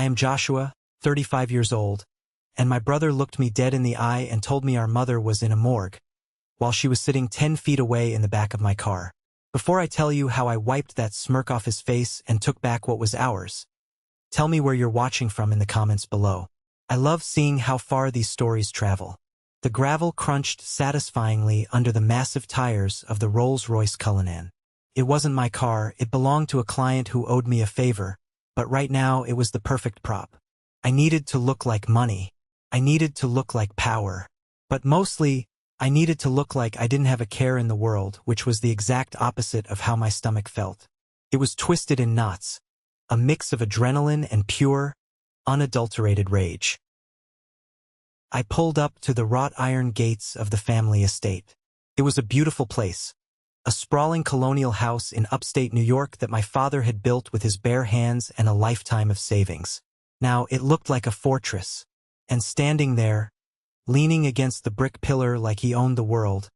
I am Joshua, 35 years old, and my brother looked me dead in the eye and told me our mother was in a morgue, while she was sitting 10 feet away in the back of my car. Before I tell you how I wiped that smirk off his face and took back what was ours, tell me where you're watching from in the comments below. I love seeing how far these stories travel. The gravel crunched satisfyingly under the massive tires of the Rolls-Royce Cullinan. It wasn't my car, it belonged to a client who owed me a favor, but right now it was the perfect prop. I needed to look like money. I needed to look like power. But mostly, I needed to look like I didn't have a care in the world, which was the exact opposite of how my stomach felt. It was twisted in knots, a mix of adrenaline and pure, unadulterated rage. I pulled up to the wrought iron gates of the family estate. It was a beautiful place, a sprawling colonial house in upstate New York that my father had built with his bare hands and a lifetime of savings. Now, it looked like a fortress, and standing there, leaning against the brick pillar like he owned the world,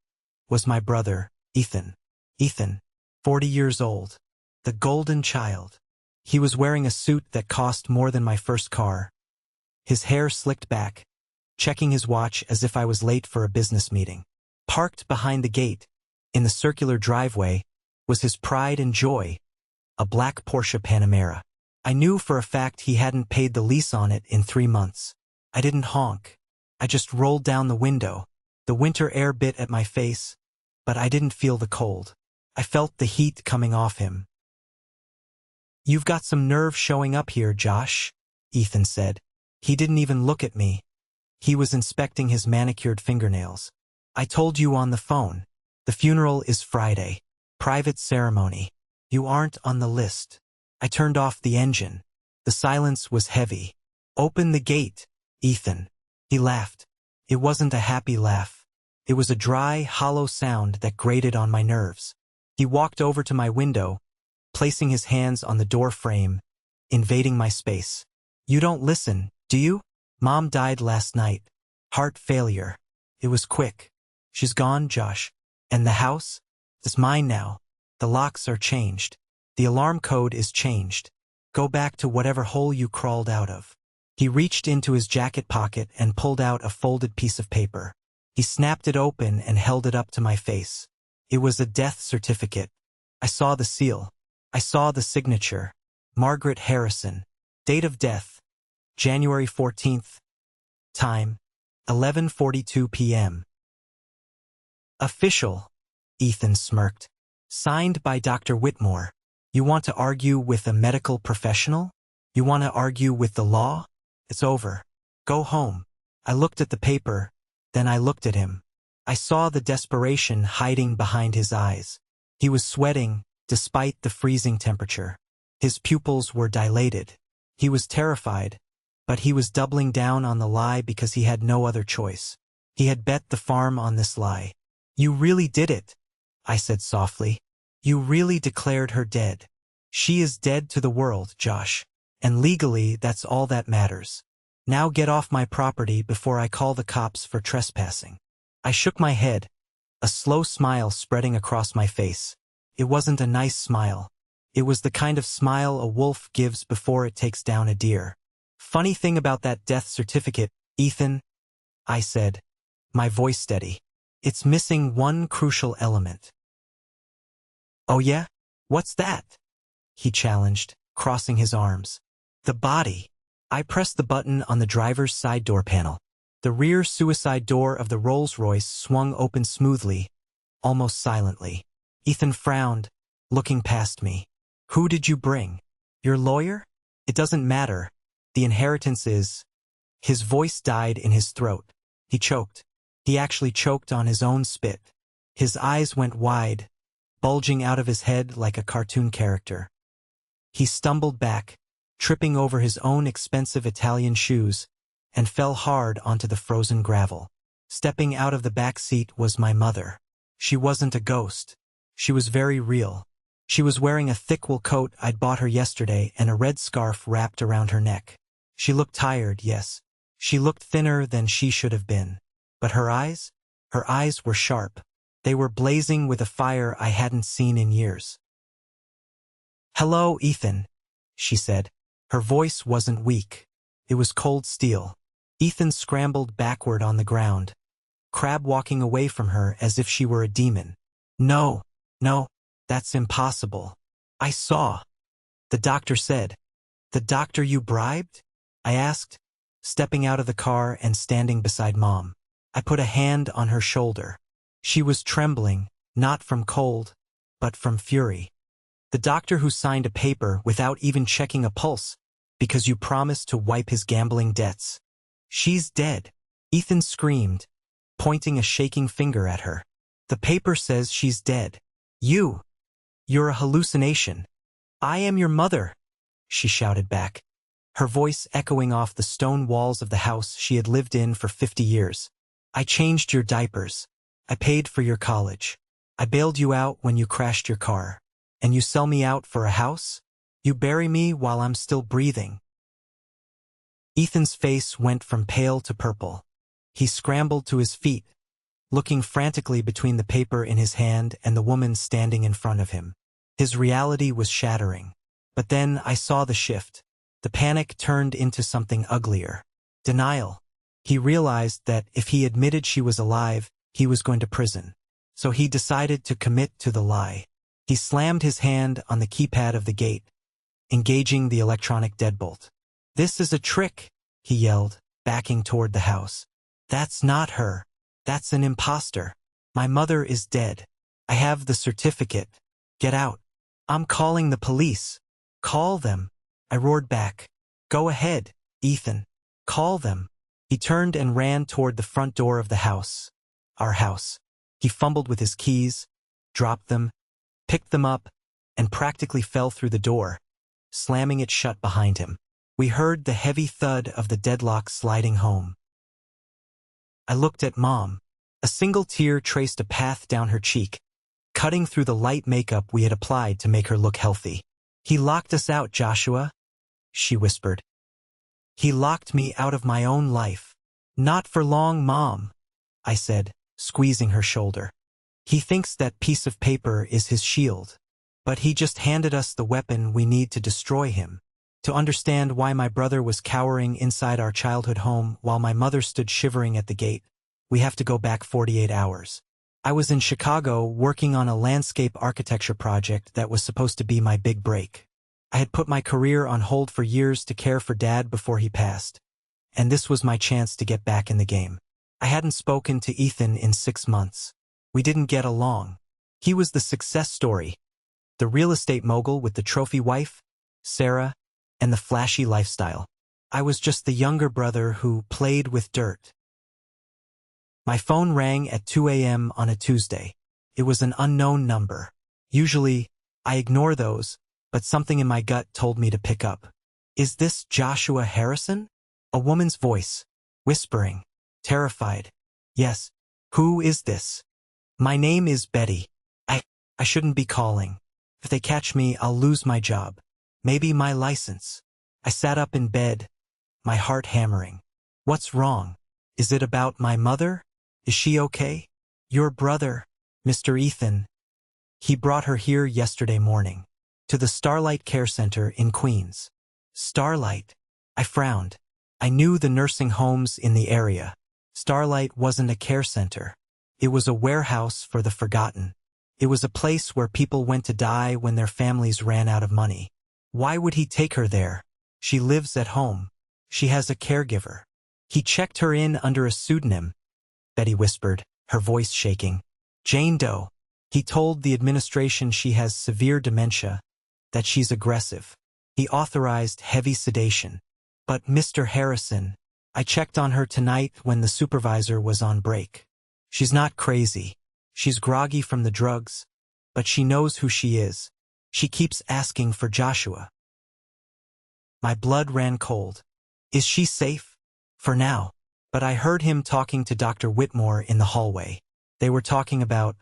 was my brother, Ethan. Ethan, 40 years old, the golden child. He was wearing a suit that cost more than my first car, his hair slicked back, checking his watch as if I was late for a business meeting. Parked behind the gate, in the circular driveway, was his pride and joy, a black Porsche Panamera. I knew for a fact he hadn't paid the lease on it in 3 months. I didn't honk. I just rolled down the window. The winter air bit at my face, but I didn't feel the cold. I felt the heat coming off him. "You've got some nerve showing up here, Josh," Ethan said. He didn't even look at me. He was inspecting his manicured fingernails. "I told you on the phone. The funeral is Friday. Private ceremony. You aren't on the list." I turned off the engine. The silence was heavy. "Open the gate, Ethan." He laughed. It wasn't a happy laugh. It was a dry, hollow sound that grated on my nerves. He walked over to my window, placing his hands on the door frame, invading my space. "You don't listen, do you? Mom died last night. Heart failure. It was quick. She's gone, Josh. And the house? It's mine now. The locks are changed. The alarm code is changed. Go back to whatever hole you crawled out of." He reached into his jacket pocket and pulled out a folded piece of paper. He snapped it open and held it up to my face. It was a death certificate. I saw the seal. I saw the signature. Margaret Harrison. Date of death, January 14th. Time, 11:42 p.m. "Official," Ethan smirked. "Signed by Dr. Whitmore. You want to argue with a medical professional? You want to argue with the law? It's over. Go home." I looked at the paper, then I looked at him. I saw the desperation hiding behind his eyes. He was sweating, despite the freezing temperature. His pupils were dilated. He was terrified, but he was doubling down on the lie because he had no other choice. He had bet the farm on this lie. "You really did it," I said softly. "You really declared her dead. She is dead to the world, Josh. And legally, that's all that matters. Now get off my property before I call the cops for trespassing." I shook my head, a slow smile spreading across my face. It wasn't a nice smile. It was the kind of smile a wolf gives before it takes down a deer. "Funny thing about that death certificate, Ethan," I said, my voice steady. "It's missing one crucial element." "Oh yeah? What's that?" he challenged, crossing his arms. "The body." I pressed the button on the driver's side door panel. The rear suicide door of the Rolls-Royce swung open smoothly, almost silently. Ethan frowned, looking past me. "Who did you bring? Your lawyer? It doesn't matter. The inheritance is—" His voice died in his throat. He choked. He actually choked on his own spit. His eyes went wide, bulging out of his head like a cartoon character. He stumbled back, tripping over his own expensive Italian shoes, and fell hard onto the frozen gravel. Stepping out of the back seat was my mother. She wasn't a ghost. She was very real. She was wearing a thick wool coat I'd bought her yesterday and a red scarf wrapped around her neck. She looked tired, yes. She looked thinner than she should have been. But her eyes? Her eyes were sharp. They were blazing with a fire I hadn't seen in years. "Hello, Ethan," she said. Her voice wasn't weak. It was cold steel. Ethan scrambled backward on the ground, crab walking away from her as if she were a demon. No, no, that's impossible. I saw. The doctor said. The doctor you bribed? I asked, stepping out of the car and standing beside Mom. I put a hand on her shoulder. She was trembling, not from cold, but from fury. The doctor who signed a paper without even checking a pulse, because you promised to wipe his gambling debts. She's dead, Ethan screamed, pointing a shaking finger at her. The paper says she's dead. You're a hallucination. I am your mother, she shouted back, her voice echoing off the stone walls of the house she had lived in for 50 years. I changed your diapers. I paid for your college. I bailed you out when you crashed your car. And you sell me out for a house? You bury me while I'm still breathing. Ethan's face went from pale to purple. He scrambled to his feet, looking frantically between the paper in his hand and the woman standing in front of him. His reality was shattering. But then I saw the shift. The panic turned into something uglier. Denial. He realized that if he admitted she was alive, he was going to prison. So he decided to commit to the lie. He slammed his hand on the keypad of the gate, engaging the electronic deadbolt. This is a trick, he yelled, backing toward the house. That's not her. That's an imposter. My mother is dead. I have the certificate. Get out. I'm calling the police. Call them. I roared back. Go ahead, Ethan. Call them. He turned and ran toward the front door of the house. Our house. He fumbled with his keys, dropped them, picked them up, and practically fell through the door, slamming it shut behind him. We heard the heavy thud of the deadlock sliding home. I looked at Mom. A single tear traced a path down her cheek, cutting through the light makeup we had applied to make her look healthy. He locked us out, Joshua, she whispered. He locked me out of my own life. Not for long, Mom, I said, squeezing her shoulder. He thinks that piece of paper is his shield, but he just handed us the weapon we need to destroy him. To understand why my brother was cowering inside our childhood home while my mother stood shivering at the gate, we have to go back 48 hours. I was in Chicago working on a landscape architecture project that was supposed to be my big break. I had put my career on hold for years to care for Dad before he passed, and this was my chance to get back in the game. I hadn't spoken to Ethan in 6 months. We didn't get along. He was the success story, the real estate mogul with the trophy wife, Sarah, and the flashy lifestyle. I was just the younger brother who played with dirt. My phone rang at 2 a.m. on a Tuesday. It was an unknown number. Usually, I ignore those, but something in my gut told me to pick up. Is this Joshua Harrison? A woman's voice, whispering, terrified. Yes. Who is this? My name is Betty. I shouldn't be calling. If they catch me, I'll lose my job. Maybe my license. I sat up in bed, my heart hammering. What's wrong? Is it about my mother? Is she okay? Your brother, Mr. Ethan. He brought her here yesterday morning, to the Starlight Care Center in Queens. Starlight. I frowned. I knew the nursing homes in the area. Starlight wasn't a care center. It was a warehouse for the forgotten. It was a place where people went to die when their families ran out of money. Why would he take her there? She lives at home. She has a caregiver. He checked her in under a pseudonym, Betty whispered, her voice shaking. Jane Doe. He told the administration she has severe dementia, that she's aggressive. He authorized heavy sedation. But Mr. Harrison, I checked on her tonight when the supervisor was on break. She's not crazy. She's groggy from the drugs, but she knows who she is. She keeps asking for Joshua. My blood ran cold. Is she safe? For now. But I heard him talking to Dr. Whitmore in the hallway. They were talking about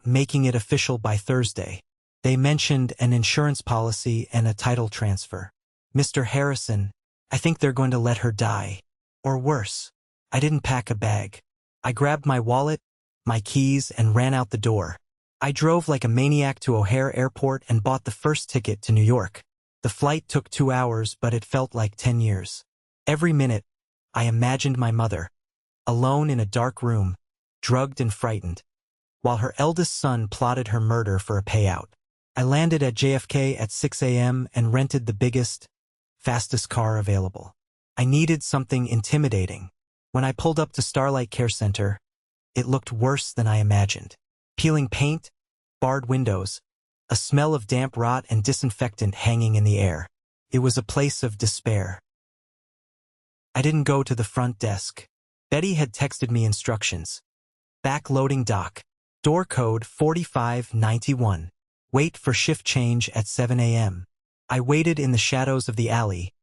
making it official by Thursday. They mentioned an insurance policy and a title transfer. Mr. Harrison, I think they're going to let her die. Or worse. I didn't pack a bag. I grabbed my wallet, my keys, and ran out the door. I drove like a maniac to O'Hare Airport and bought the first ticket to New York. The flight took 2 hours, but it felt like 10 years. Every minute, I imagined my mother, alone in a dark room, drugged and frightened, while her eldest son plotted her murder for a payout. I landed at JFK at 6 a.m. and rented the biggest, fastest car available. I needed something intimidating. When I pulled up to Starlight Care Center, it looked worse than I imagined. Peeling paint, barred windows, a smell of damp rot and disinfectant hanging in the air. It was a place of despair. I didn't go to the front desk. Betty had texted me instructions. Backloading dock. Door code 4591. Wait for shift change at 7 a.m. I waited in the shadows of the alley,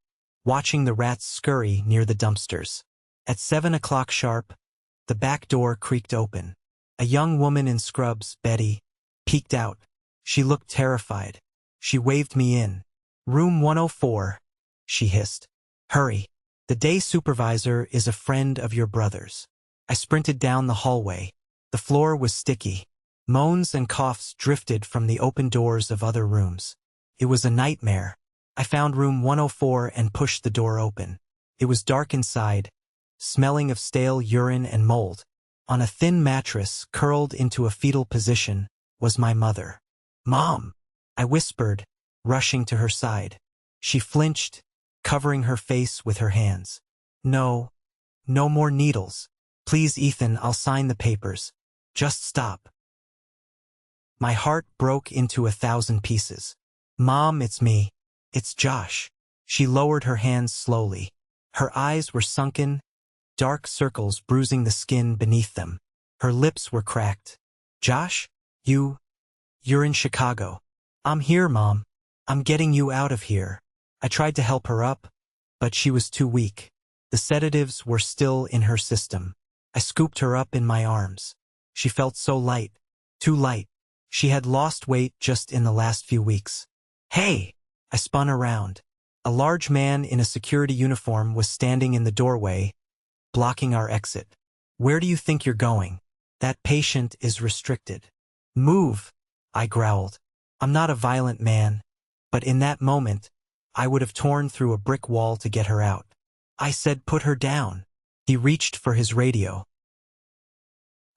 watching the rats scurry near the dumpsters. At 7 o'clock sharp, the back door creaked open. A young woman in scrubs, Betty, peeked out. She looked terrified. She waved me in. Room 104, she hissed. Hurry. The day supervisor is a friend of your brother's. I sprinted down the hallway. The floor was sticky. Moans and coughs drifted from the open doors of other rooms. It was a nightmare. I found room 104 and pushed the door open. It was dark inside, smelling of stale urine and mold. On a thin mattress, curled into a fetal position, was my mother. Mom! I whispered, rushing to her side. She flinched, covering her face with her hands. No more needles. Please, Ethan, I'll sign the papers. Just stop. My heart broke into 1,000 pieces. Mom, it's me. It's Josh. She lowered her hands slowly. Her eyes were sunken, dark circles bruising the skin beneath them. Her lips were cracked. Josh, you're in Chicago. I'm here, Mom. I'm getting you out of here. I tried to help her up, but she was too weak. The sedatives were still in her system. I scooped her up in my arms. She felt so light, too light. She had lost weight just in the last few weeks. Hey! I spun around. A large man in a security uniform was standing in the doorway, blocking our exit. Where do you think you're going? That patient is restricted. Move, I growled. I'm not a violent man, but in that moment, I would have torn through a brick wall to get her out. I said, put her down. He reached for his radio.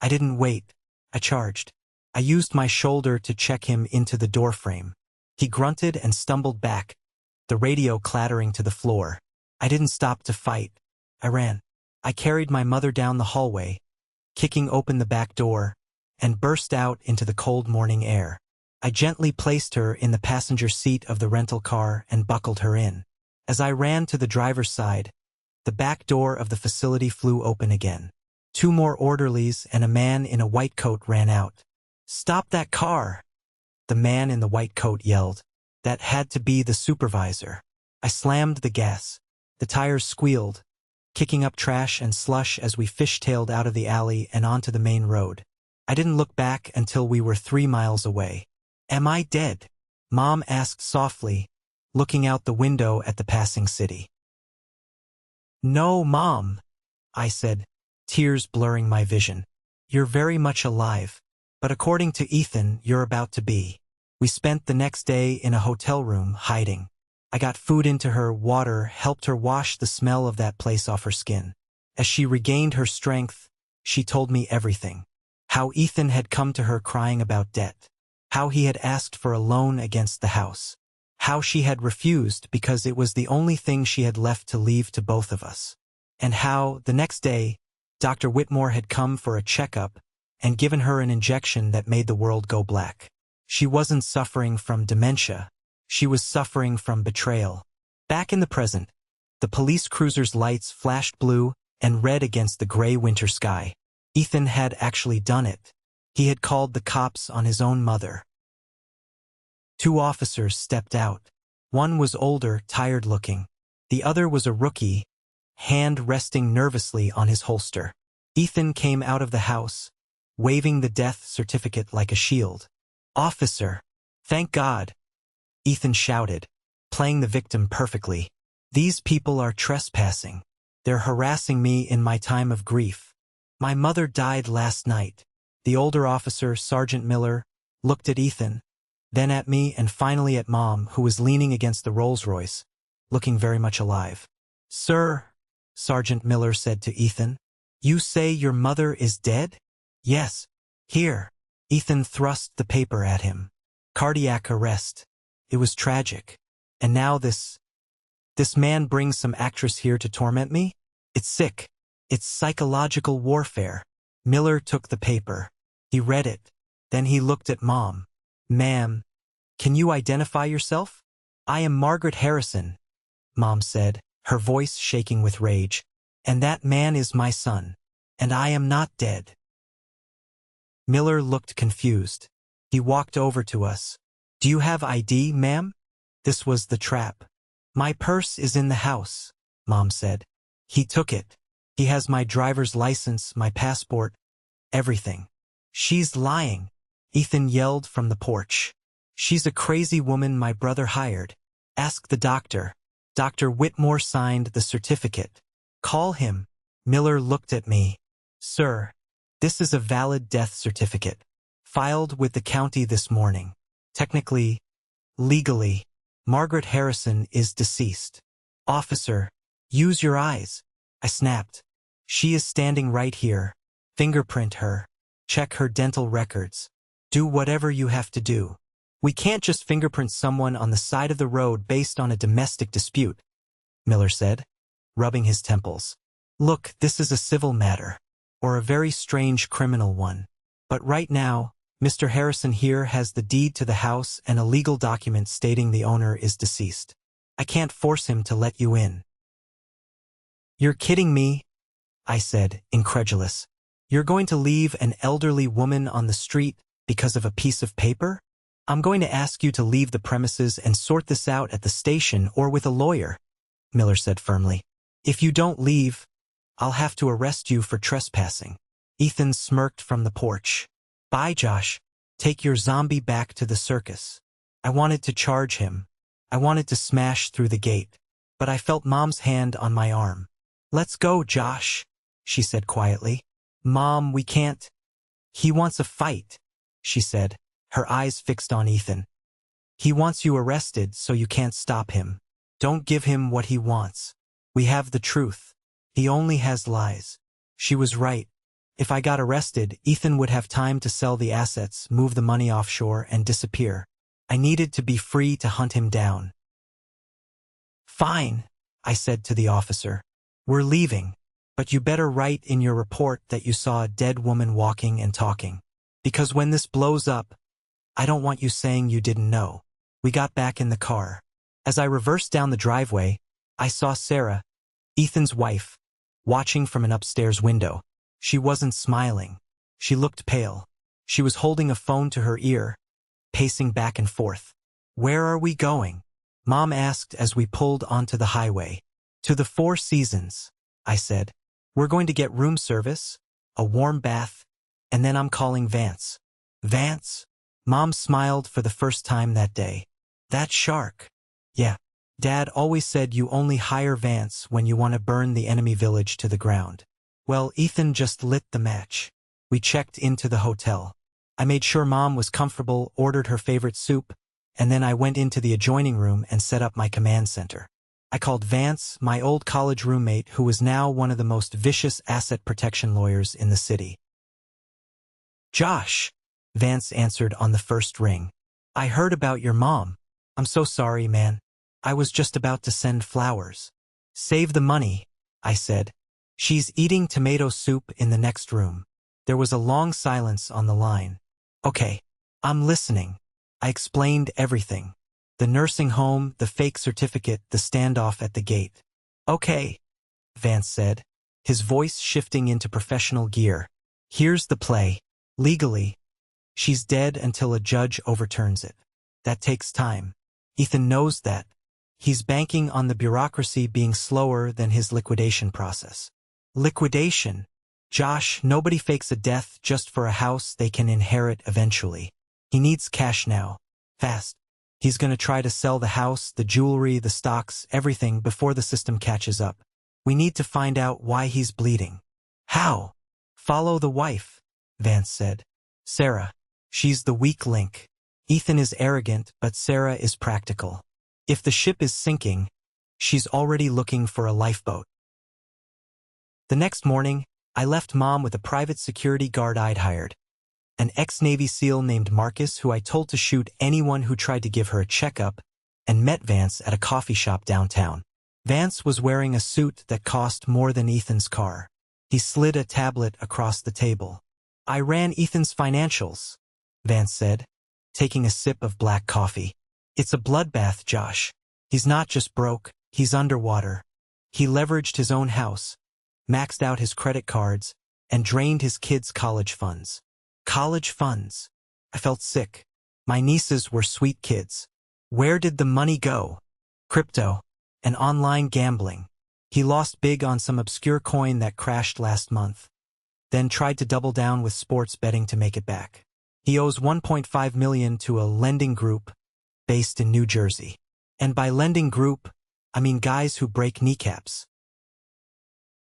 I didn't wait. I charged. I used my shoulder to check him into the doorframe. He grunted and stumbled back, the radio clattering to the floor. I didn't stop to fight. I ran. I carried my mother down the hallway, kicking open the back door, and burst out into the cold morning air. I gently placed her in the passenger seat of the rental car and buckled her in. As I ran to the driver's side, the back door of the facility flew open again. 2 more orderlies and a man in a white coat ran out. Stop that car! The man in the white coat yelled. That had to be the supervisor. I slammed the gas. The tires squealed, kicking up trash and slush as we fishtailed out of the alley and onto the main road. I didn't look back until we were 3 miles away. Am I dead? Mom asked softly, looking out the window at the passing city. No, Mom, I said, tears blurring my vision. You're very much alive, but according to Ethan, you're about to be. We spent the next day in a hotel room, hiding. I got food into her, water, helped her wash the smell of that place off her skin. As she regained her strength, she told me everything. How Ethan had come to her crying about debt. How he had asked for a loan against the house. How she had refused because it was the only thing she had left to leave to both of us. And how, the next day, Dr. Whitmore had come for a checkup and given her an injection that made the world go black. She wasn't suffering from dementia. She was suffering from betrayal. Back in the present, the police cruiser's lights flashed blue and red against the gray winter sky. Ethan had actually done it. He had called the cops on his own mother. 2 officers stepped out. One was older, tired-looking. The other was a rookie, hand resting nervously on his holster. Ethan came out of the house, waving the death certificate like a shield. Officer! Thank God! Ethan shouted, playing the victim perfectly. These people are trespassing. They're harassing me in my time of grief. My mother died last night. The older officer, Sergeant Miller, looked at Ethan, then at me, and finally at Mom, who was leaning against the Rolls-Royce, looking very much alive. "Sir," Sergeant Miller said to Ethan, "you say your mother is dead?" "Yes. Here." Ethan thrust the paper at him. "Cardiac arrest. It was tragic. And now this man brings some actress here to torment me? It's sick. It's psychological warfare." Miller took the paper. He read it. Then he looked at Mom. "Ma'am, can you identify yourself?" "I am Margaret Harrison," Mom said, her voice shaking with rage. "And that man is my son. And I am not dead." Miller looked confused. He walked over to us. "Do you have ID, ma'am?" This was the trap. "My purse is in the house," Mom said. "He took it. He has my driver's license, my passport, everything." "She's lying," Ethan yelled from the porch. "She's a crazy woman my brother hired. Ask the doctor." Dr. Whitmore signed the certificate. "Call him." Miller looked at me. "Sir, this is a valid death certificate, filed with the county this morning. Technically, legally, Margaret Harrison is deceased." "Officer, use your eyes," I snapped. "She is standing right here. Fingerprint her. Check her dental records. Do whatever you have to do. We can't just fingerprint someone on the side of the road based on a domestic dispute," Miller said, rubbing his temples. "Look, this is a civil matter, or a very strange criminal one. But right now, Mr. Harrison here has the deed to the house and a legal document stating the owner is deceased. I can't force him to let you in." "You're kidding me," I said, incredulous. "You're going to leave an elderly woman on the street because of a piece of paper? I'm going to ask you to leave the premises and sort this out at the station or with a lawyer," Miller said firmly. "If you don't leave, I'll have to arrest you for trespassing." Ethan smirked from the porch. "Bye, Josh. Take your zombie back to the circus." I wanted to charge him. I wanted to smash through the gate. But I felt Mom's hand on my arm. "Let's go, Josh," she said quietly. "Mom, we can't." "He wants a fight," she said, her eyes fixed on Ethan. "He wants you arrested so you can't stop him. Don't give him what he wants. We have the truth. He only has lies." She was right. If I got arrested, Ethan would have time to sell the assets, move the money offshore, and disappear. I needed to be free to hunt him down. "Fine," I said to the officer. "We're leaving. But you better write in your report that you saw a dead woman walking and talking. Because when this blows up, I don't want you saying you didn't know." We got back in the car. As I reversed down the driveway, I saw Sarah, Ethan's wife, watching from an upstairs window. She wasn't smiling. She looked pale. She was holding a phone to her ear, pacing back and forth. "Where are we going?" Mom asked as we pulled onto the highway. "To the Four Seasons," I said. "We're going to get room service, a warm bath, and then I'm calling Vance." "Vance?" Mom smiled for the first time that day. "That shark." "Yeah. Dad always said you only hire Vance when you want to burn the enemy village to the ground." Well, Ethan just lit the match. We checked into the hotel. I made sure Mom was comfortable, ordered her favorite soup, and then I went into the adjoining room and set up my command center. I called Vance, my old college roommate, who was now one of the most vicious asset protection lawyers in the city. "Josh," Vance answered on the first ring. "I heard about your mom. I'm so sorry, man. I was just about to send flowers." "Save the money," I said. "She's eating tomato soup in the next room." There was a long silence on the line. "Okay, I'm listening." I explained everything. The nursing home, the fake certificate, the standoff at the gate. "Okay," Vance said, his voice shifting into professional gear. "Here's the play. Legally, she's dead until a judge overturns it. That takes time. Ethan knows that. He's banking on the bureaucracy being slower than his liquidation process." "Liquidation? Josh, nobody fakes a death just for a house they can inherit eventually. He needs cash now. Fast. He's going to try to sell the house, the jewelry, the stocks, everything before the system catches up. We need to find out why he's bleeding." "How?" "Follow the wife," Vance said. "Sarah. She's the weak link. Ethan is arrogant, but Sarah is practical. If the ship is sinking, she's already looking for a lifeboat. The next morning, I left Mom with a private security guard I'd hired, an ex-Navy SEAL named Marcus who I told to shoot anyone who tried to give her a checkup, and met Vance at a coffee shop downtown. Vance was wearing a suit that cost more than Ethan's car. He slid a tablet across the table. "I ran Ethan's financials," Vance said, taking a sip of black coffee. "It's a bloodbath, Josh. He's not just broke, he's underwater. He leveraged his own house, maxed out his credit cards, and drained his kids' college funds." College funds. I felt sick. My nieces were sweet kids. Where did the money go? Crypto and online gambling. He lost big on some obscure coin that crashed last month, then tried to double down with sports betting to make it back. He owes $1.5 million to a lending group based in New Jersey. And by lending group, I mean guys who break kneecaps.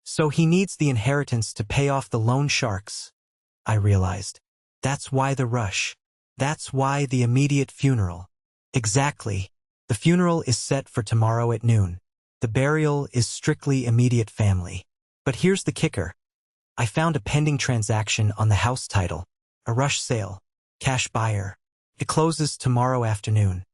So he needs the inheritance to pay off the loan sharks, I realized. That's why the rush. That's why the immediate funeral. Exactly. The funeral is set for tomorrow at noon. The burial is strictly immediate family. But here's the kicker. I found a pending transaction on the house title. A rush sale. Cash buyer. It closes tomorrow afternoon.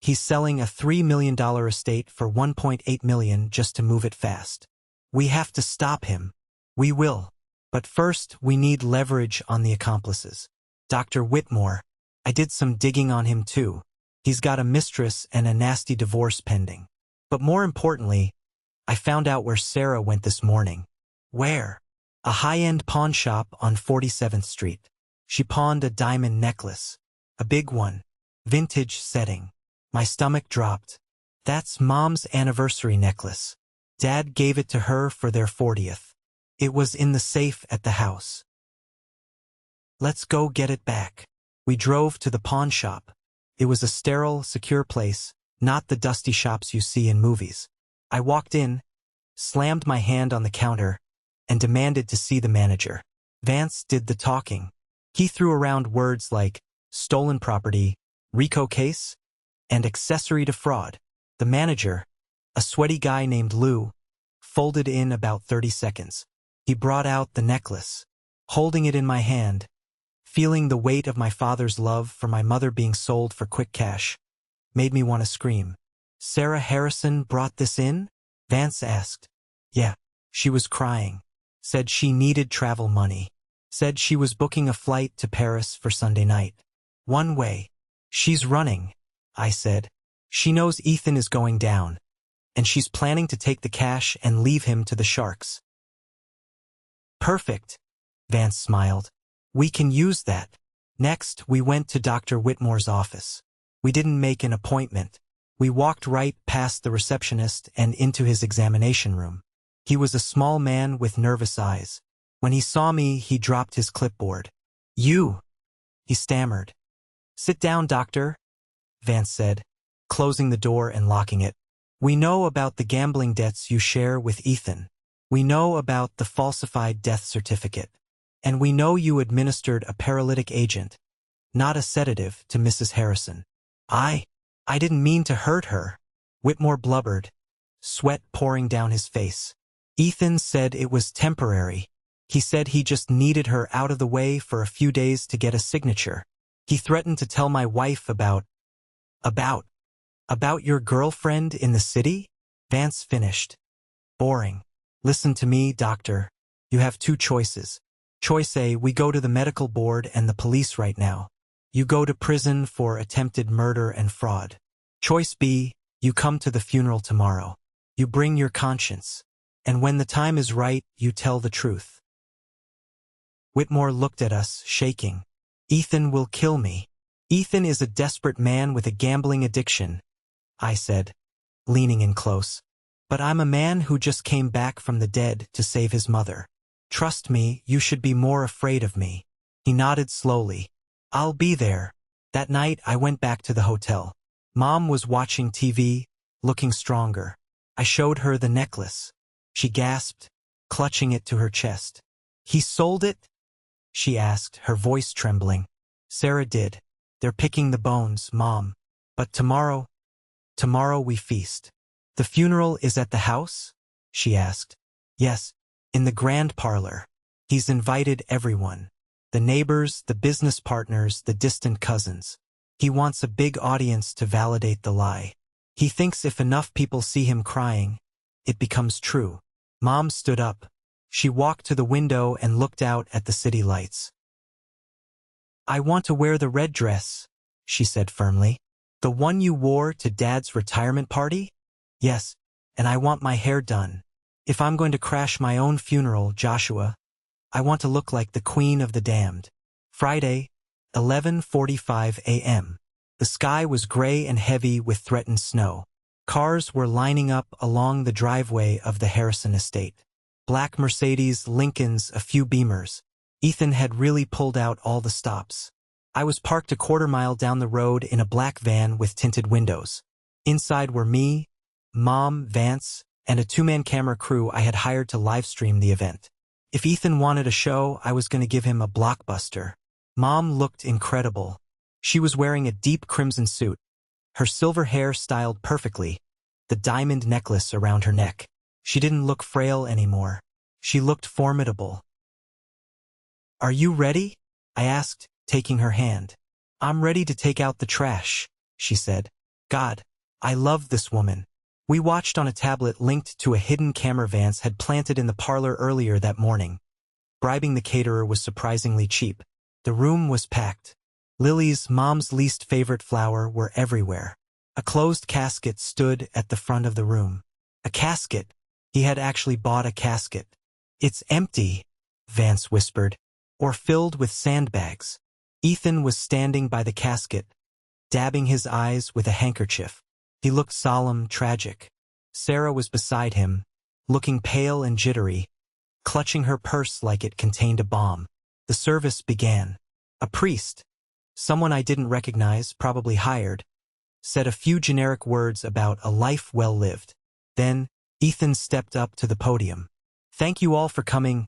He's selling a $3 million estate for $1.8 million just to move it fast. We have to stop him. We will. But first, we need leverage on the accomplices. Dr. Whitmore. I did some digging on him too. He's got a mistress and a nasty divorce pending. But more importantly, I found out where Sarah went this morning. Where? A high-end pawn shop on 47th Street. She pawned a diamond necklace. A big one. Vintage setting. My stomach dropped. That's Mom's anniversary necklace. Dad gave it to her for their 40th. It was in the safe at the house. Let's go get it back. We drove to the pawn shop. It was a sterile, secure place, not the dusty shops you see in movies. I walked in, slammed my hand on the counter, and demanded to see the manager. Vance did the talking. He threw around words like stolen property, RICO case, and accessory to fraud. The manager, a sweaty guy named Lou, folded in about 30 seconds. He brought out the necklace. Holding it in my hand, feeling the weight of my father's love for my mother being sold for quick cash, made me want to scream. "Sarah Harrison brought this in?" Vance asked. "Yeah." She was crying. Said she needed travel money. Said she was booking a flight to Paris for Sunday night. One way. "She's running," I said. "She knows Ethan is going down, and she's planning to take the cash and leave him to the sharks." "Perfect," Vance smiled. "We can use that." Next, we went to Dr. Whitmore's office. We didn't make an appointment. We walked right past the receptionist and into his examination room. He was a small man with nervous eyes. When he saw me, he dropped his clipboard. "You," he stammered. "Sit down, doctor," Vance said, closing the door and locking it. "We know about the gambling debts you share with Ethan. We know about the falsified death certificate. And we know you administered a paralytic agent, not a sedative, to Mrs. Harrison." I didn't mean to hurt her," Whitmore blubbered, sweat pouring down his face. "Ethan said it was temporary. He said he just needed her out of the way for a few days to get a signature. He threatened to tell my wife about your girlfriend in the city?" Vance finished. "Boring. Listen to me, doctor. You have two choices. Choice A, we go to the medical board and the police right now. You go to prison for attempted murder and fraud. Choice B, you come to the funeral tomorrow. You bring your conscience. And when the time is right, you tell the truth." Whitmore looked at us, shaking. "Ethan will kill me. Ethan is a desperate man with a gambling addiction," I said, leaning in close. "But I'm a man who just came back from the dead to save his mother. Trust me, you should be more afraid of me." He nodded slowly. "I'll be there." That night, I went back to the hotel. Mom was watching TV, looking stronger. I showed her the necklace. She gasped, clutching it to her chest. "He sold it?" she asked, her voice trembling. "Sarah did. They're picking the bones, Mom. But tomorrow we feast. The funeral is at the house? She asked. Yes, in the grand parlor. He's invited everyone. The neighbors, the business partners, the distant cousins. He wants a big audience to validate the lie. He thinks if enough people see him crying, it becomes true. Mom stood up. She walked to the window and looked out at the city lights. I want to wear the red dress, she said firmly. The one you wore to Dad's retirement party? Yes, and I want my hair done. If I'm going to crash my own funeral, Joshua, I want to look like the Queen of the Damned. Friday, 11:45 a.m. The sky was gray and heavy with threatened snow. Cars were lining up along the driveway of the Harrison estate. Black Mercedes, Lincolns, a few Beamers. Ethan had really pulled out all the stops. I was parked a quarter-mile down the road in a black van with tinted windows. Inside were me, Mom, Vance, and a two-man camera crew I had hired to livestream the event. If Ethan wanted a show, I was going to give him a blockbuster. Mom looked incredible. She was wearing a deep crimson suit, her silver hair styled perfectly, the diamond necklace around her neck. She didn't look frail anymore. She looked formidable. Are you ready? I asked, taking her hand. I'm ready to take out the trash, she said. God, I love this woman. We watched on a tablet linked to a hidden camera Vance had planted in the parlor earlier that morning. Bribing the caterer was surprisingly cheap. The room was packed. Lilies, Mom's least favorite flower, were everywhere. A closed casket stood at the front of the room. A casket. He had actually bought a casket. It's empty, Vance whispered, or filled with sandbags. Ethan was standing by the casket, dabbing his eyes with a handkerchief. He looked solemn, tragic. Sarah was beside him, looking pale and jittery, clutching her purse like it contained a bomb. The service began. A priest, someone I didn't recognize, probably hired, said a few generic words about a life well lived. Then, Ethan stepped up to the podium. Thank you all for coming.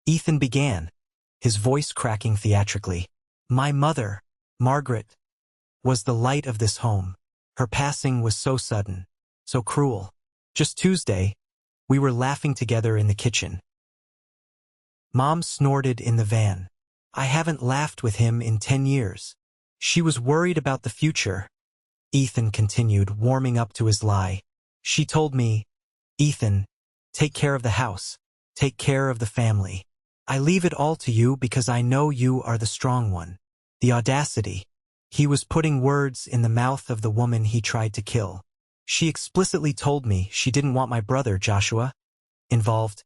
Ethan began, his voice cracking theatrically. My mother, Margaret, was the light of this home. Her passing was so sudden, so cruel. Just Tuesday, we were laughing together in the kitchen. Mom snorted in the van. I haven't laughed with him in 10 years. She was worried about the future. Ethan continued, warming up to his lie. She told me, Ethan, take care of the house. Take care of the family. I leave it all to you because I know you are the strong one. The audacity. He was putting words in the mouth of the woman he tried to kill. She explicitly told me she didn't want my brother, Joshua, involved.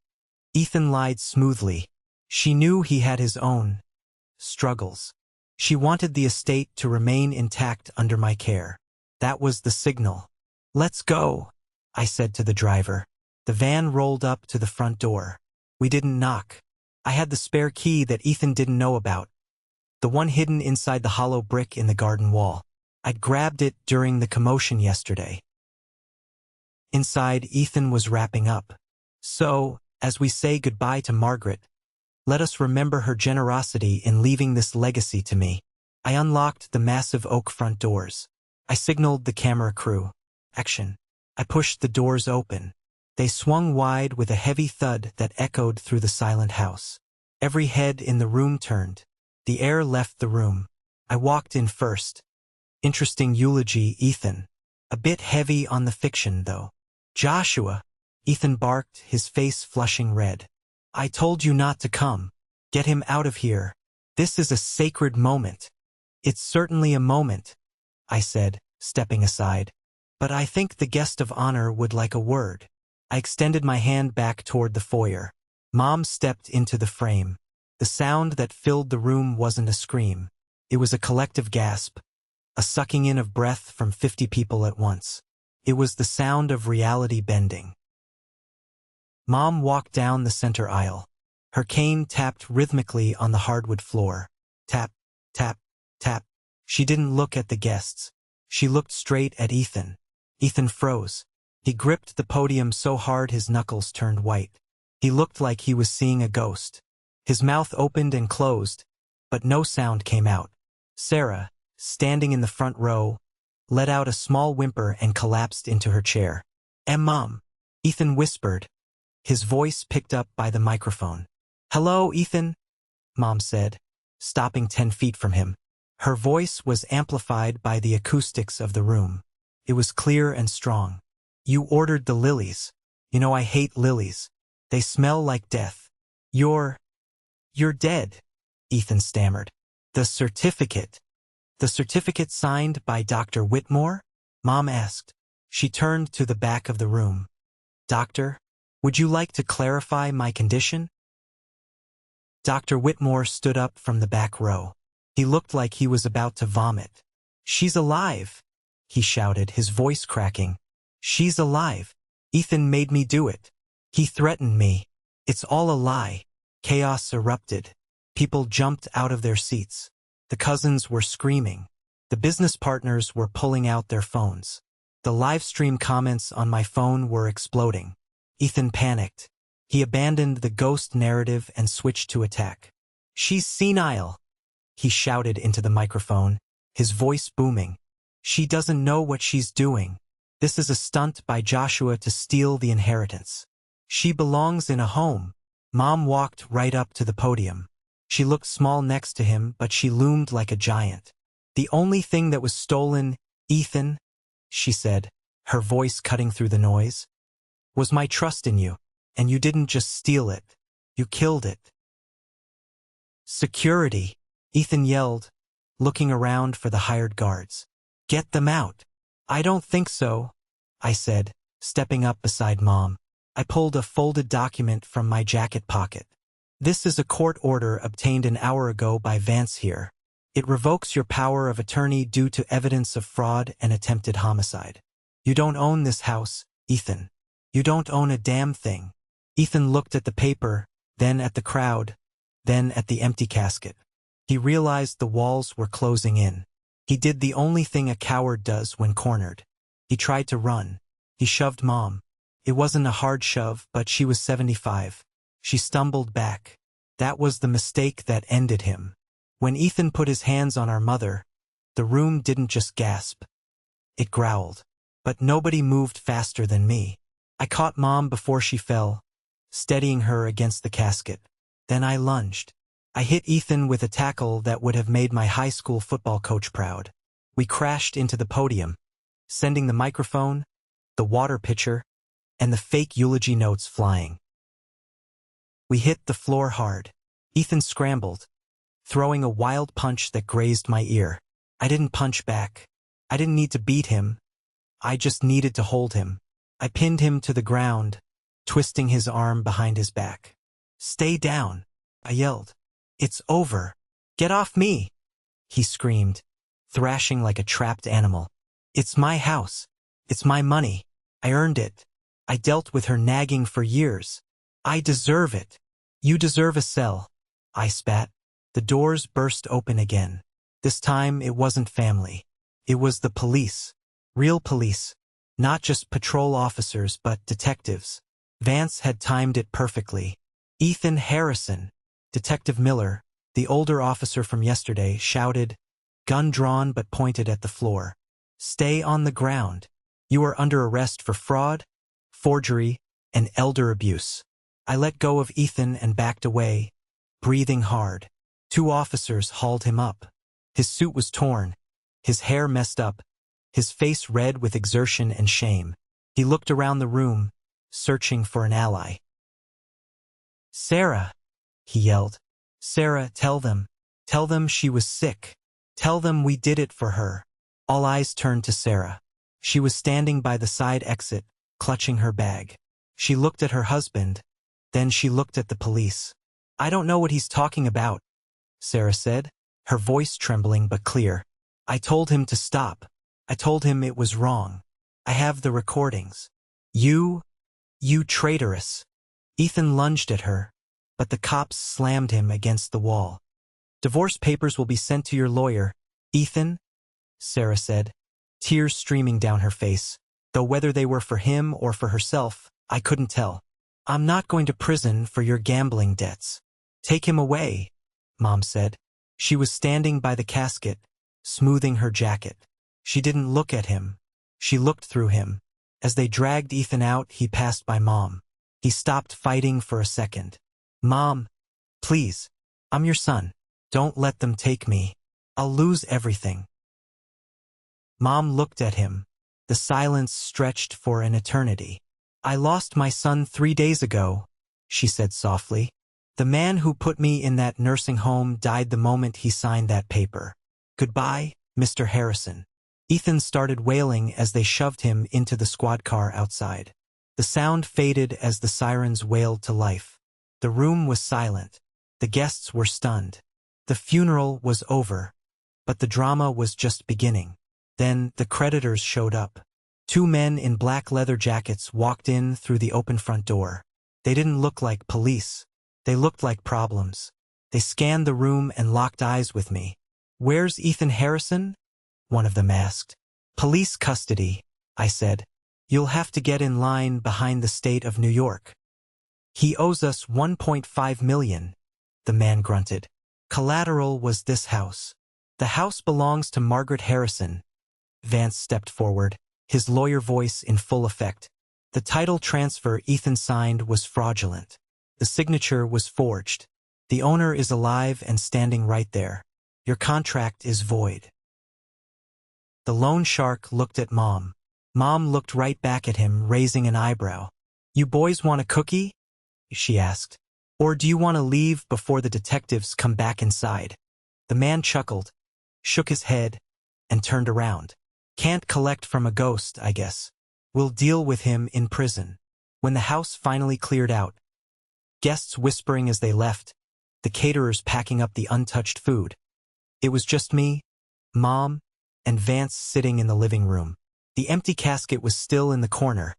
Ethan lied smoothly. She knew he had his own struggles. She wanted the estate to remain intact under my care. That was the signal. Let's go, I said to the driver. The van rolled up to the front door. We didn't knock. I had the spare key that Ethan didn't know about, the one hidden inside the hollow brick in the garden wall. I'd grabbed it during the commotion yesterday. Inside, Ethan was wrapping up. So, as we say goodbye to Margaret, let us remember her generosity in leaving this legacy to me. I unlocked the massive oak front doors. I signaled the camera crew. Action. I pushed the doors open. They swung wide with a heavy thud that echoed through the silent house. Every head in the room turned. The air left the room. I walked in first. Interesting eulogy, Ethan. A bit heavy on the fiction, though. Joshua, Ethan barked, his face flushing red. I told you not to come. Get him out of here. This is a sacred moment. It's certainly a moment, I said, stepping aside. But I think the guest of honor would like a word. I extended my hand back toward the foyer. Mom stepped into the frame. The sound that filled the room wasn't a scream. It was a collective gasp, a sucking in of breath from 50 people at once. It was the sound of reality bending. Mom walked down the center aisle. Her cane tapped rhythmically on the hardwood floor. Tap, tap, tap. She didn't look at the guests. She looked straight at Ethan. Ethan froze. He gripped the podium so hard his knuckles turned white. He looked like he was seeing a ghost. His mouth opened and closed, but no sound came out. Sarah, standing in the front row, let out a small whimper and collapsed into her chair. Mom," Ethan whispered, his voice picked up by the microphone. "Hello, Ethan," Mom said, stopping 10 feet from him. Her voice was amplified by the acoustics of the room. It was clear and strong. "You ordered the lilies. You know I hate lilies. They smell like death. You're dead," Ethan stammered. "The certificate. The certificate signed by Dr. Whitmore?" Mom asked. She turned to the back of the room. "Doctor, would you like to clarify my condition?" Dr. Whitmore stood up from the back row. He looked like he was about to vomit. "She's alive," he shouted, his voice cracking. "She's alive. Ethan made me do it. He threatened me. It's all a lie." Chaos erupted. People jumped out of their seats. The cousins were screaming. The business partners were pulling out their phones. The live stream comments on my phone were exploding. Ethan panicked. He abandoned the ghost narrative and switched to attack. "She's senile," he shouted into the microphone, his voice booming. "She doesn't know what she's doing. This is a stunt by Joshua to steal the inheritance. She belongs in a home." Mom walked right up to the podium. She looked small next to him, but she loomed like a giant. "The only thing that was stolen, Ethan," she said, her voice cutting through the noise, "was my trust in you. And you didn't just steal it. You killed it." "Security," Ethan yelled, looking around for the hired guards. "Get them out." "I don't think so," I said, stepping up beside Mom. I pulled a folded document from my jacket pocket. "This is a court order obtained an hour ago by Vance here. It revokes your power of attorney due to evidence of fraud and attempted homicide. You don't own this house, Ethan. You don't own a damn thing." Ethan looked at the paper, then at the crowd, then at the empty casket. He realized the walls were closing in. He did the only thing a coward does when cornered. He tried to run. He shoved Mom. It wasn't a hard shove, but she was 75. She stumbled back. That was the mistake that ended him. When Ethan put his hands on our mother, the room didn't just gasp. It growled. But nobody moved faster than me. I caught Mom before she fell, steadying her against the casket. Then I lunged. I hit Ethan with a tackle that would have made my high school football coach proud. We crashed into the podium, sending the microphone, the water pitcher, and the fake eulogy notes flying. We hit the floor hard. Ethan scrambled, throwing a wild punch that grazed my ear. I didn't punch back. I didn't need to beat him. I just needed to hold him. I pinned him to the ground, twisting his arm behind his back. "Stay down," I yelled. "It's over. Get off me," he screamed, thrashing like a trapped animal. "It's my house. It's my money. I earned it. I dealt with her nagging for years. I deserve it." "You deserve a cell," I spat. The doors burst open again. This time it wasn't family. It was the police. Real police. Not just patrol officers, but detectives. Vance had timed it perfectly. "Ethan Harrison," Detective Miller, the older officer from yesterday, shouted, gun drawn but pointed at the floor. "Stay on the ground. You are under arrest for fraud, forgery, and elder abuse." I let go of Ethan and backed away, breathing hard. 2 officers hauled him up. His suit was torn, his hair messed up, his face red with exertion and shame. He looked around the room, searching for an ally. "Sarah," he yelled. "Sarah, tell them. Tell them she was sick. Tell them we did it for her." All eyes turned to Sarah. She was standing by the side exit, clutching her bag. She looked at her husband, then she looked at the police. "I don't know what he's talking about," Sarah said, her voice trembling but clear. "I told him to stop. I told him it was wrong. I have the recordings." You traitoress." Ethan lunged at her, but the cops slammed him against the wall. "Divorce papers will be sent to your lawyer, Ethan," Sarah said, tears streaming down her face, though whether they were for him or for herself, I couldn't tell. "I'm not going to prison for your gambling debts." "Take him away," Mom said. She was standing by the casket, smoothing her jacket. She didn't look at him. She looked through him. As they dragged Ethan out, he passed by Mom. He stopped fighting for a second. "Mom, please. I'm your son. Don't let them take me. I'll lose everything." Mom looked at him. The silence stretched for an eternity. "I lost my son 3 days ago," she said softly. "The man who put me in that nursing home died the moment he signed that paper. Goodbye, Mr. Harrison." Ethan started wailing as they shoved him into the squad car outside. The sound faded as the sirens wailed to life. The room was silent. The guests were stunned. The funeral was over, but the drama was just beginning. Then the creditors showed up. 2 men in black leather jackets walked in through the open front door. They didn't look like police. They looked like problems. They scanned the room and locked eyes with me. "Where's Ethan Harrison?" one of them asked. "Police custody," I said. "You'll have to get in line behind the state of New York." "He owes us $1.5 million, the man grunted. "Collateral was this house." "The house belongs to Margaret Harrison." Vance stepped forward, his lawyer voice in full effect. "The title transfer Ethan signed was fraudulent. The signature was forged. The owner is alive and standing right there. Your contract is void." The loan shark looked at Mom. Mom looked right back at him, raising an eyebrow. "You boys want a cookie?" she asked. "Or do you want to leave before the detectives come back inside?" The man chuckled, shook his head, and turned around. "Can't collect from a ghost, I guess. We'll deal with him in prison." When the house finally cleared out, guests whispering as they left, the caterers packing up the untouched food, it was just me, Mom, and Vance sitting in the living room. The empty casket was still in the corner,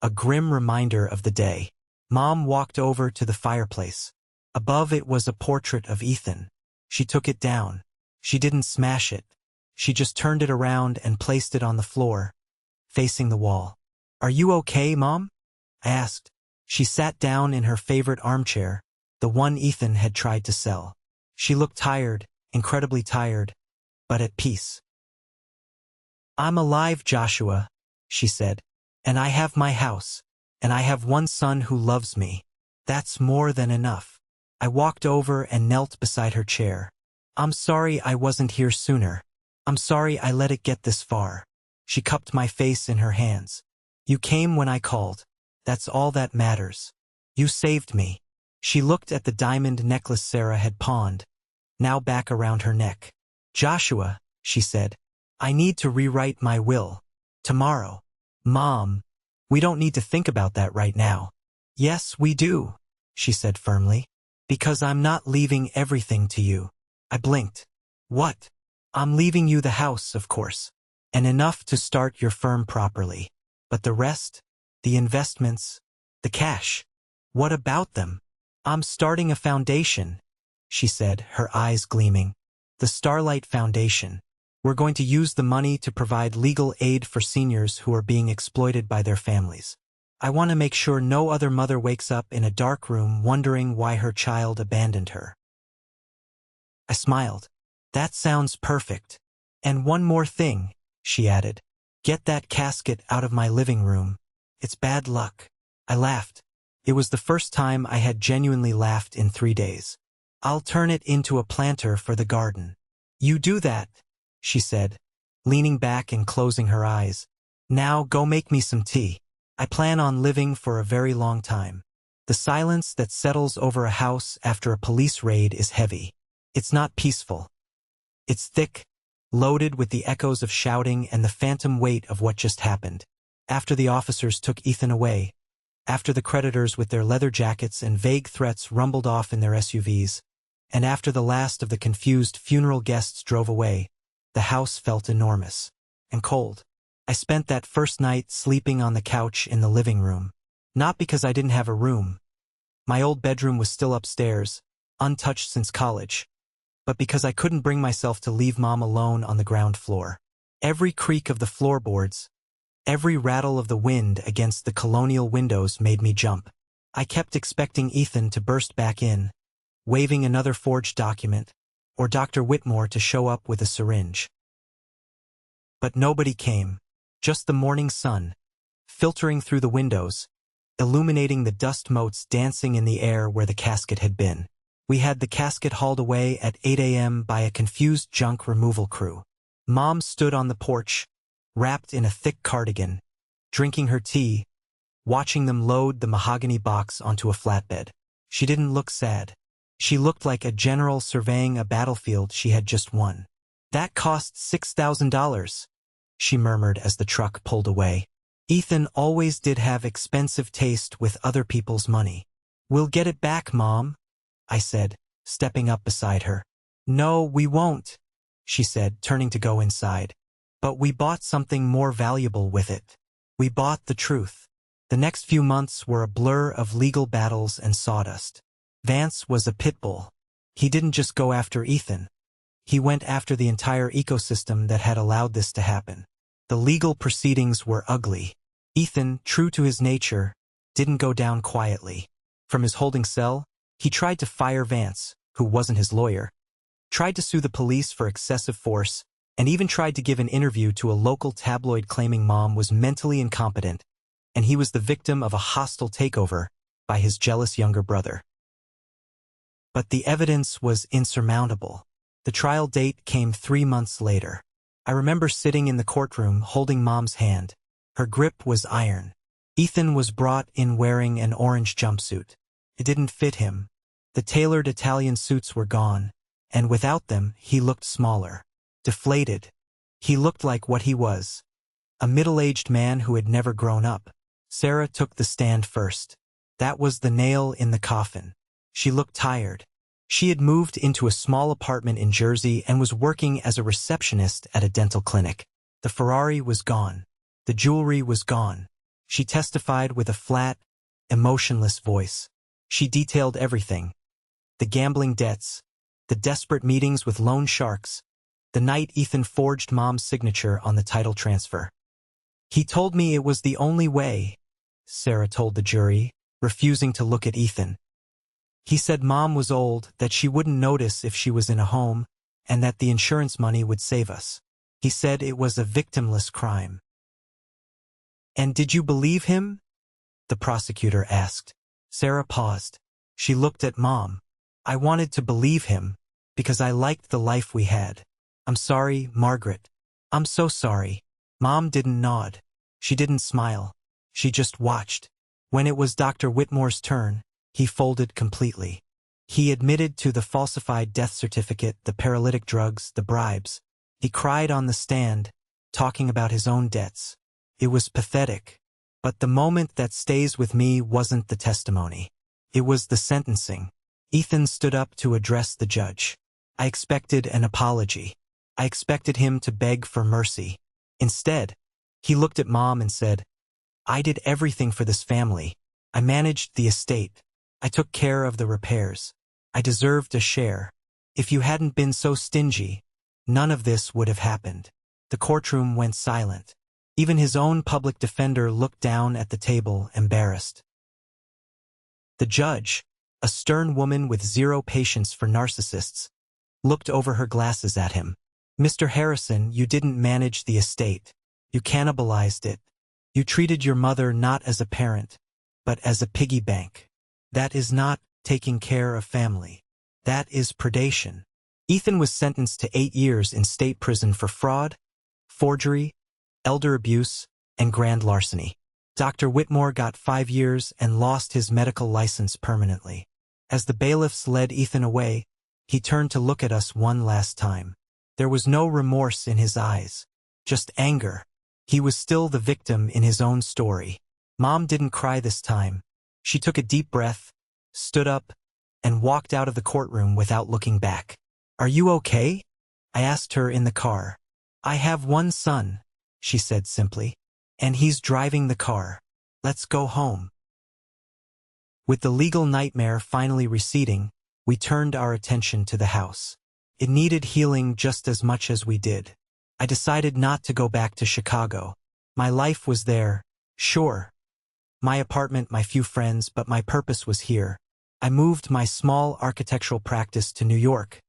a grim reminder of the day. Mom walked over to the fireplace. Above it was a portrait of Ethan. She took it down. She didn't smash it. She just turned it around and placed it on the floor, facing the wall. "Are you okay, Mom?" I asked. She sat down in her favorite armchair, the one Ethan had tried to sell. She looked tired, incredibly tired, but at peace. "I'm alive, Joshua," she said. "And I have my house, and I have one son who loves me. That's more than enough." I walked over and knelt beside her chair. "I'm sorry I wasn't here sooner. I'm sorry I let it get this far." She cupped my face in her hands. "You came when I called. That's all that matters. You saved me." She looked at the diamond necklace Sarah had pawned, now back around her neck. "Joshua," she said, "I need to rewrite my will. Tomorrow." "Mom, we don't need to think about that right now." "Yes, we do," she said firmly. "Because I'm not leaving everything to you." I blinked. "What?" "I'm leaving you the house, of course, and enough to start your firm properly. But the rest, the investments, the cash, what about them?" "I'm starting a foundation," she said, her eyes gleaming. "The Starlight Foundation. We're going to use the money to provide legal aid for seniors who are being exploited by their families. I want to make sure no other mother wakes up in a dark room wondering why her child abandoned her." I smiled. "That sounds perfect. And one more thing," she added. "Get that casket out of my living room. It's bad luck." I laughed. It was the first time I had genuinely laughed in 3 days. "I'll turn it into a planter for the garden." "You do that," she said, leaning back and closing her eyes. "Now go make me some tea. I plan on living for a very long time." The silence that settles over a house after a police raid is heavy. It's not peaceful. It's thick, loaded with the echoes of shouting and the phantom weight of what just happened. After the officers took Ethan away, after the creditors with their leather jackets and vague threats rumbled off in their SUVs, and after the last of the confused funeral guests drove away, the house felt enormous and cold. I spent that first night sleeping on the couch in the living room. Not because I didn't have a room. My old bedroom was still upstairs, untouched since college, but because I couldn't bring myself to leave Mom alone on the ground floor. Every creak of the floorboards, every rattle of the wind against the colonial windows made me jump. I kept expecting Ethan to burst back in, waving another forged document, or Dr. Whitmore to show up with a syringe. But nobody came. Just the morning sun, filtering through the windows, illuminating the dust motes dancing in the air where the casket had been. We had the casket hauled away at 8 a.m. by a confused junk removal crew. Mom stood on the porch, wrapped in a thick cardigan, drinking her tea, watching them load the mahogany box onto a flatbed. She didn't look sad. She looked like a general surveying a battlefield she had just won. "That cost $6,000, she murmured as the truck pulled away. Ethan always did have expensive taste with other people's money. "We'll get it back, Mom," I said, stepping up beside her. "No, we won't," she said, turning to go inside. "But we bought something more valuable with it. We bought the truth." The next few months were a blur of legal battles and sawdust. Vance was a pit bull. He didn't just go after Ethan. He went after the entire ecosystem that had allowed this to happen. The legal proceedings were ugly. Ethan, true to his nature, didn't go down quietly. From his holding cell, he tried to fire Vance, who wasn't his lawyer, tried to sue the police for excessive force, and even tried to give an interview to a local tabloid claiming Mom was mentally incompetent, and he was the victim of a hostile takeover by his jealous younger brother. But the evidence was insurmountable. The trial date came 3 months later. I remember sitting in the courtroom holding Mom's hand. Her grip was iron. Ethan was brought in wearing an orange jumpsuit. It didn't fit him. The tailored Italian suits were gone, and without them he looked smaller, deflated. He looked like what he was, a middle-aged man who had never grown up. Sarah took the stand first. That was the nail in the coffin. She looked tired. She had moved into a small apartment in Jersey and was working as a receptionist at a dental clinic. The Ferrari was gone. The jewelry was gone. She testified with a flat, emotionless voice. She detailed everything. The gambling debts, the desperate meetings with loan sharks, the night Ethan forged Mom's signature on the title transfer. "He told me it was the only way," Sarah told the jury, refusing to look at Ethan. "He said Mom was old, that she wouldn't notice if she was in a home, and that the insurance money would save us. He said it was a victimless crime." "And did you believe him?" the prosecutor asked. Sarah paused. She looked at Mom. "I wanted to believe him, because I liked the life we had. I'm sorry, Margaret. I'm so sorry." Mom didn't nod. She didn't smile. She just watched. When it was Dr. Whitmore's turn, he folded completely. He admitted to the falsified death certificate, the paralytic drugs, the bribes. He cried on the stand, talking about his own debts. It was pathetic. But the moment that stays with me wasn't the testimony. It was the sentencing. Ethan stood up to address the judge. I expected an apology. I expected him to beg for mercy. Instead, he looked at Mom and said, "I did everything for this family. I managed the estate. I took care of the repairs. I deserved a share. If you hadn't been so stingy, none of this would have happened." The courtroom went silent. Even his own public defender looked down at the table, embarrassed. The judge, a stern woman with zero patience for narcissists, looked over her glasses at him. "Mr. Harrison, you didn't manage the estate. You cannibalized it. You treated your mother not as a parent, but as a piggy bank. That is not taking care of family. That is predation." Ethan was sentenced to 8 years in state prison for fraud, forgery, elder abuse, and grand larceny. Dr. Whitmore got 5 years and lost his medical license permanently. As the bailiffs led Ethan away, he turned to look at us one last time. There was no remorse in his eyes, just anger. He was still the victim in his own story. Mom didn't cry this time. She took a deep breath, stood up, and walked out of the courtroom without looking back. "Are you okay?" I asked her in the car. "I have one son," she said simply, "and he's driving the car. Let's go home." With the legal nightmare finally receding, we turned our attention to the house. It needed healing just as much as we did. I decided not to go back to Chicago. My life was there, sure. My apartment, my few friends, but my purpose was here. I moved my small architectural practice to New York,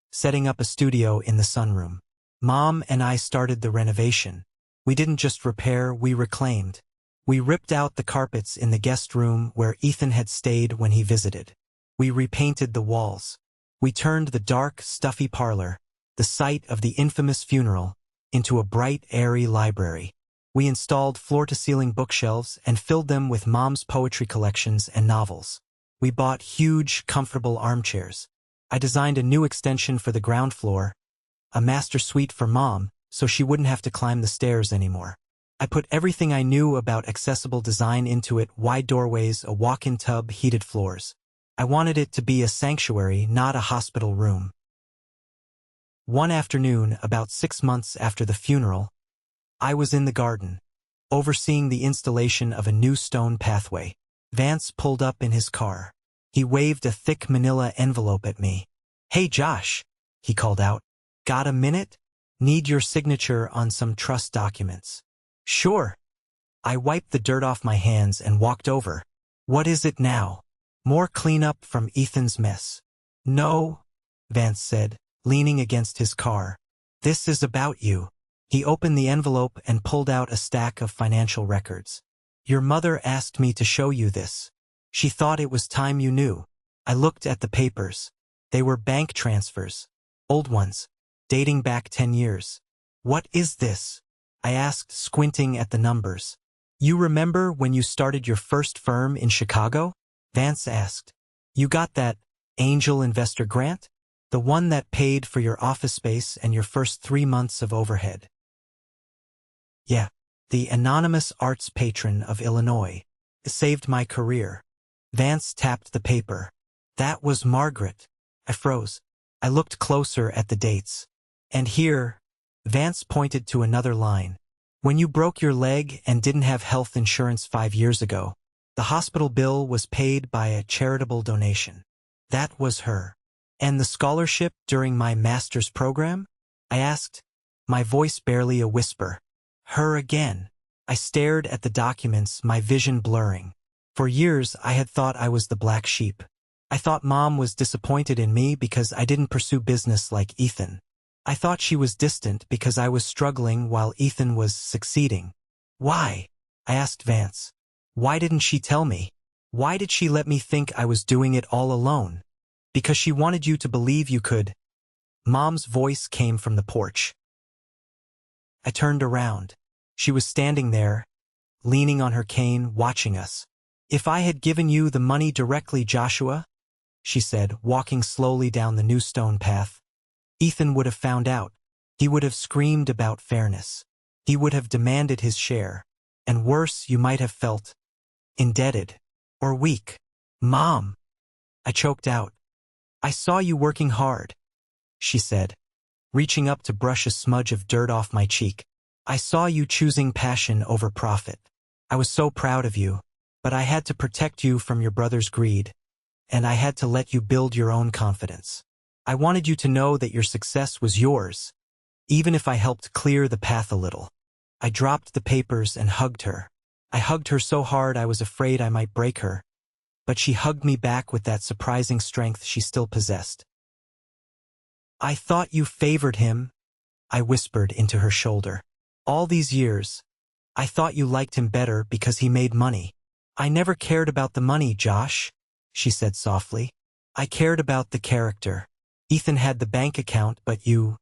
setting up a studio in the sunroom. Mom and I started the renovation. We didn't just repair, we reclaimed. We ripped out the carpets in the guest room where Ethan had stayed when he visited. We repainted the walls. We turned the dark, stuffy parlor, the site of the infamous funeral, into a bright, airy library. We installed floor-to-ceiling bookshelves and filled them with Mom's poetry collections and novels. We bought huge, comfortable armchairs. I designed a new extension for the ground floor, a master suite for Mom, so she wouldn't have to climb the stairs anymore. I put everything I knew about accessible design into it: wide doorways, a walk-in tub, heated floors. I wanted it to be a sanctuary, not a hospital room. One afternoon, about 6 months after the funeral, I was in the garden, overseeing the installation of a new stone pathway. Vance pulled up in his car. He waved a thick manila envelope at me. "Hey Josh," he called out. "Got a minute? Need your signature on some trust documents." "Sure." I wiped the dirt off my hands and walked over. "What is it now? More cleanup from Ethan's mess?" "No," Vance said, leaning against his car. "This is about you." He opened the envelope and pulled out a stack of financial records. "Your mother asked me to show you this. She thought it was time you knew." I looked at the papers. They were bank transfers. Old ones, dating back 10 years. "What is this?" I asked, squinting at the numbers. "You remember when you started your first firm in Chicago?" Vance asked. "You got that angel investor grant? The one that paid for your office space and your first 3 months of overhead?" "Yeah, the anonymous arts patron of Illinois. It saved my career." Vance tapped the paper. "That was Margaret." I froze. I looked closer at the dates. "And here," Vance pointed to another line. "When you broke your leg and didn't have health insurance 5 years ago, the hospital bill was paid by a charitable donation. That was her." "And the scholarship during my master's program?" I asked, my voice barely a whisper. "Her again." I stared at the documents, my vision blurring. For years, I had thought I was the black sheep. I thought Mom was disappointed in me because I didn't pursue business like Ethan. I thought she was distant because I was struggling while Ethan was succeeding. "Why?" I asked Vance. "Why didn't she tell me? Why did she let me think I was doing it all alone?" "Because she wanted you to believe you could." Mom's voice came from the porch. I turned around. She was standing there, leaning on her cane, watching us. "If I had given you the money directly, Joshua," she said, walking slowly down the new stone path, "Ethan would have found out. He would have screamed about fairness. He would have demanded his share. And worse, you might have felt indebted or weak." "Mom," I choked out. "I saw you working hard," she said, reaching up to brush a smudge of dirt off my cheek. "I saw you choosing passion over profit. I was so proud of you, but I had to protect you from your brother's greed, and I had to let you build your own confidence. I wanted you to know that your success was yours, even if I helped clear the path a little." I dropped the papers and hugged her. I hugged her so hard I was afraid I might break her, but she hugged me back with that surprising strength she still possessed. "I thought you favored him," I whispered into her shoulder. "All these years, I thought you liked him better because he made money." "I never cared about the money, Josh," she said softly. "I cared about the character. Ethan had the bank account, but you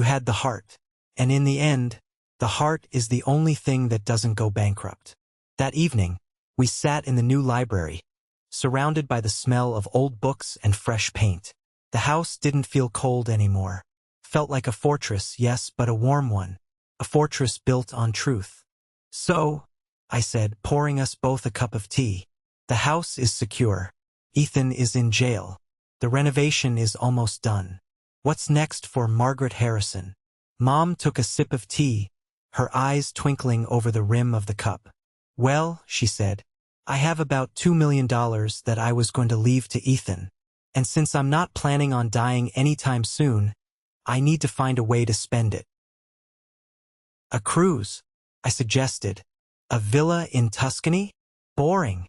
had the heart. And in the end, the heart is the only thing that doesn't go bankrupt." That evening, we sat in the new library, surrounded by the smell of old books and fresh paint. The house didn't feel cold anymore. Felt like a fortress, yes, but a warm one. A fortress built on truth. "So," I said, pouring us both a cup of tea, "the house is secure. Ethan is in jail. The renovation is almost done. What's next for Margaret Harrison?" Mom took a sip of tea, her eyes twinkling over the rim of the cup. "Well," she said, "I have about $2 million that I was going to leave to Ethan. And since I'm not planning on dying anytime soon, I need to find a way to spend it." "A cruise," I suggested. "A villa in Tuscany? Boring."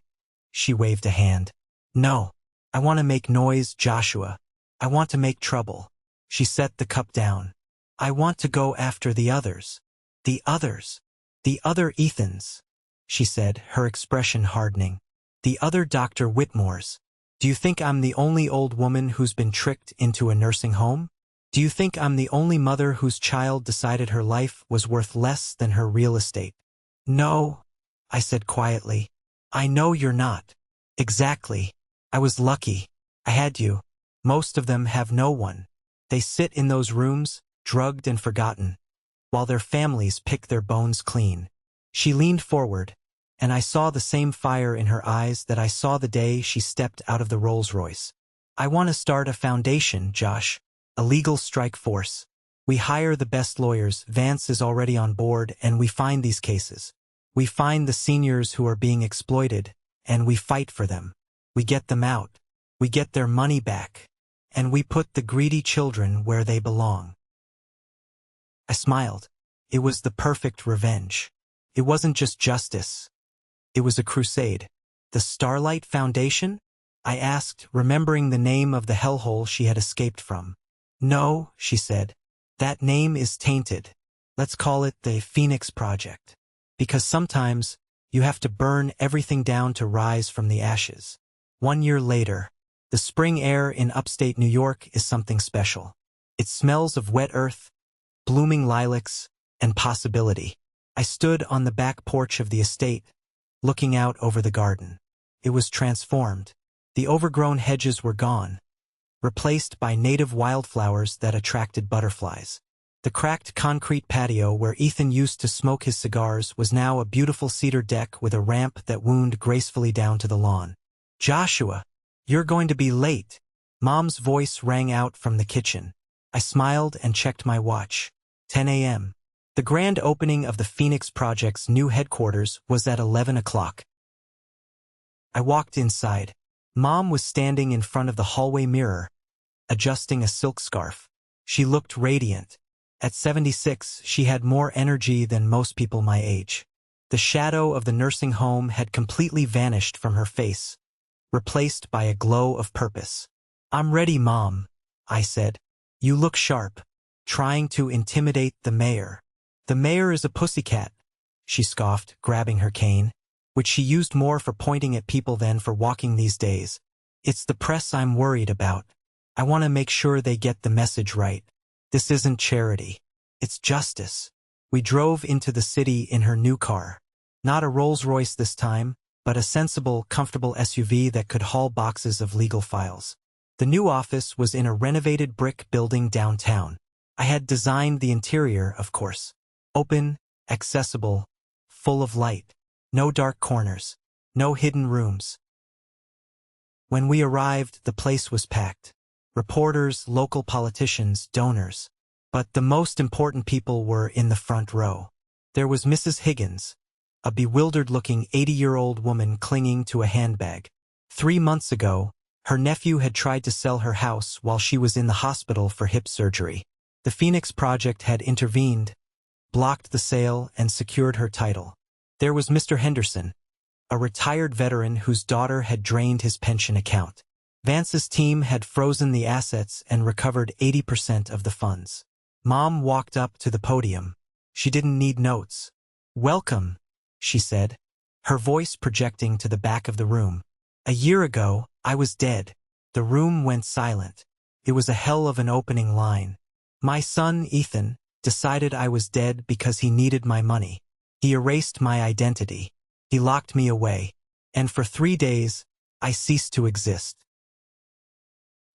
She waved a hand. "No, I want to make noise, Joshua. I want to make trouble." She set the cup down. I want to go after the others. The others. The other Ethans, she said, her expression hardening. The other Dr. Whitmores. Do you think I'm the only old woman who's been tricked into a nursing home? Do you think I'm the only mother whose child decided her life was worth less than her real estate? No, I said quietly. I know you're not. Exactly. I was lucky. I had you. Most of them have no one. They sit in those rooms, drugged and forgotten, while their families pick their bones clean. She leaned forward, and I saw the same fire in her eyes that I saw the day she stepped out of the Rolls-Royce. I want to start a foundation, Josh. A legal strike force. We hire the best lawyers, Vance is already on board, and we find these cases. We find the seniors who are being exploited, and we fight for them. We get them out. We get their money back. And we put the greedy children where they belong. I smiled. It was the perfect revenge. It wasn't just justice. It was a crusade. The Starlight Foundation? I asked, remembering the name of the hellhole she had escaped from. No, she said. That name is tainted. Let's call it the Phoenix Project. Because sometimes you have to burn everything down to rise from the ashes. 1 year later, the spring air in upstate New York is something special. It smells of wet earth, blooming lilacs, and possibility. I stood on the back porch of the estate, looking out over the garden. It was transformed. The overgrown hedges were gone, replaced by native wildflowers that attracted butterflies. The cracked concrete patio where Ethan used to smoke his cigars was now a beautiful cedar deck with a ramp that wound gracefully down to the lawn. Joshua, you're going to be late. Mom's voice rang out from the kitchen. I smiled and checked my watch. 10 a.m. The grand opening of the Phoenix Project's new headquarters was at 11 o'clock. I walked inside. Mom was standing in front of the hallway mirror, adjusting a silk scarf. She looked radiant. At 76, she had more energy than most people my age. The shadow of the nursing home had completely vanished from her face, replaced by a glow of purpose. I'm ready, Mom, I said. You look sharp, trying to intimidate the mayor. The mayor is a pussycat, she scoffed, grabbing her cane, which she used more for pointing at people than for walking these days. It's the press I'm worried about. I want to make sure they get the message right. This isn't charity. It's justice. We drove into the city in her new car. Not a Rolls-Royce this time, but a sensible, comfortable SUV that could haul boxes of legal files. The new office was in a renovated brick building downtown. I had designed the interior, of course. Open, accessible, full of light. No dark corners. No hidden rooms. When we arrived, the place was packed. Reporters, local politicians, donors. But the most important people were in the front row. There was Mrs. Higgins, a bewildered-looking 80-year-old woman clinging to a handbag. 3 months ago, her nephew had tried to sell her house while she was in the hospital for hip surgery. The Phoenix Project had intervened, blocked the sale, and secured her title. There was Mr. Henderson, a retired veteran whose daughter had drained his pension account. Vance's team had frozen the assets and recovered 80% of the funds. Mom walked up to the podium. She didn't need notes. Welcome, she said, her voice projecting to the back of the room. A year ago, I was dead. The room went silent. It was a hell of an opening line. My son, Ethan, decided I was dead because he needed my money. He erased my identity. He locked me away. And for 3 days, I ceased to exist.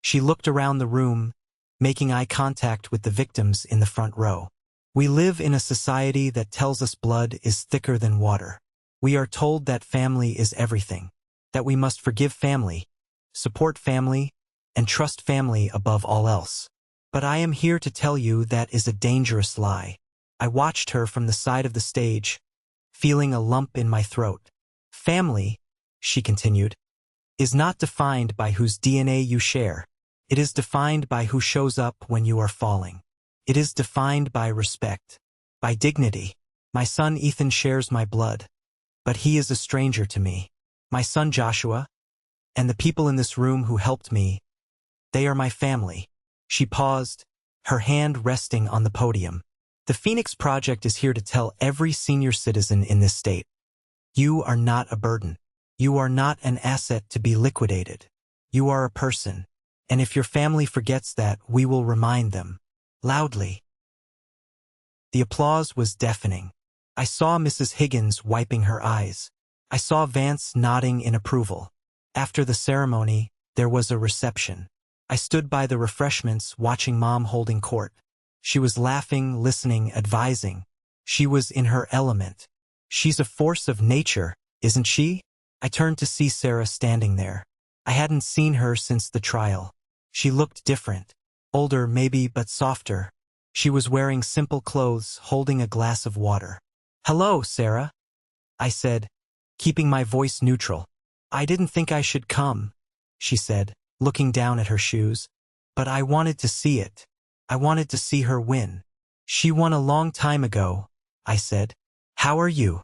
She looked around the room, making eye contact with the victims in the front row. We live in a society that tells us blood is thicker than water. We are told that family is everything, that we must forgive family, support family, and trust family above all else. But I am here to tell you that is a dangerous lie. I watched her from the side of the stage, feeling a lump in my throat. Family, she continued, is not defined by whose DNA you share. It is defined by who shows up when you are falling. It is defined by respect, by dignity. My son Ethan shares my blood, but he is a stranger to me. My son Joshua, and the people in this room who helped me, they are my family. She paused, her hand resting on the podium. The Phoenix Project is here to tell every senior citizen in this state. You are not a burden. You are not an asset to be liquidated. You are a person. And if your family forgets that, we will remind them. Loudly. The applause was deafening. I saw Mrs. Higgins wiping her eyes. I saw Vance nodding in approval. After the ceremony, there was a reception. I stood by the refreshments watching Mom holding court. She was laughing, listening, advising. She was in her element. She's a force of nature, isn't she? I turned to see Sarah standing there. I hadn't seen her since the trial. She looked different. Older, maybe, but softer. She was wearing simple clothes, holding a glass of water. "Hello, Sarah," I said, keeping my voice neutral. "I didn't think I should come," she said, looking down at her shoes. "But I wanted to see it. I wanted to see her win." "She won a long time ago," I said. "How are you?"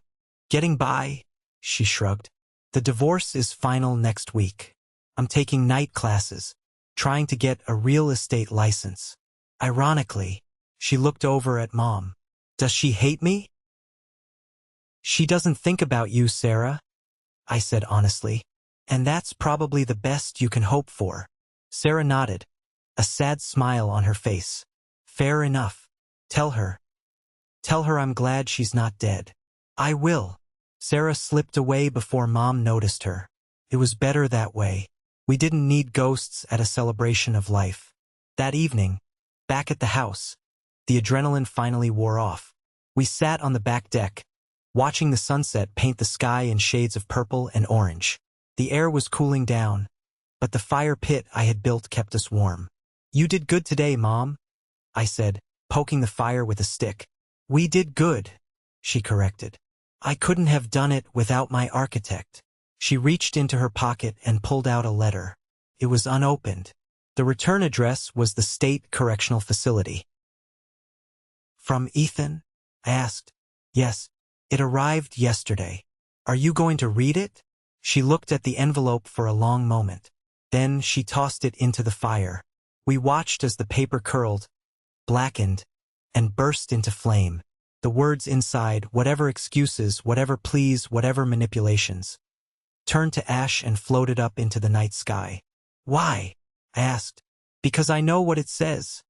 "Getting by," she shrugged. "The divorce is final next week. I'm taking night classes, trying to get a real estate license." Ironically, she looked over at Mom. "Does she hate me?" "She doesn't think about you, Sarah," I said honestly. "And that's probably the best you can hope for." Sarah nodded, a sad smile on her face. "Fair enough. Tell her. Tell her I'm glad she's not dead." "I will." Sarah slipped away before Mom noticed her. It was better that way. We didn't need ghosts at a celebration of life. That evening, back at the house, the adrenaline finally wore off. We sat on the back deck, watching the sunset paint the sky in shades of purple and orange. The air was cooling down, but the fire pit I had built kept us warm. "You did good today, Mom," I said, poking the fire with a stick. "We did good," she corrected. "I couldn't have done it without my architect." She reached into her pocket and pulled out a letter. It was unopened. The return address was the State Correctional Facility. "From Ethan?" I asked. "Yes. It arrived yesterday. Are you going to read it?" She looked at the envelope for a long moment. Then she tossed it into the fire. We watched as the paper curled, blackened, and burst into flame. The words inside, whatever excuses, whatever pleas, whatever manipulations, turned to ash and floated up into the night sky. "Why?" I asked. "Because I know what it says,"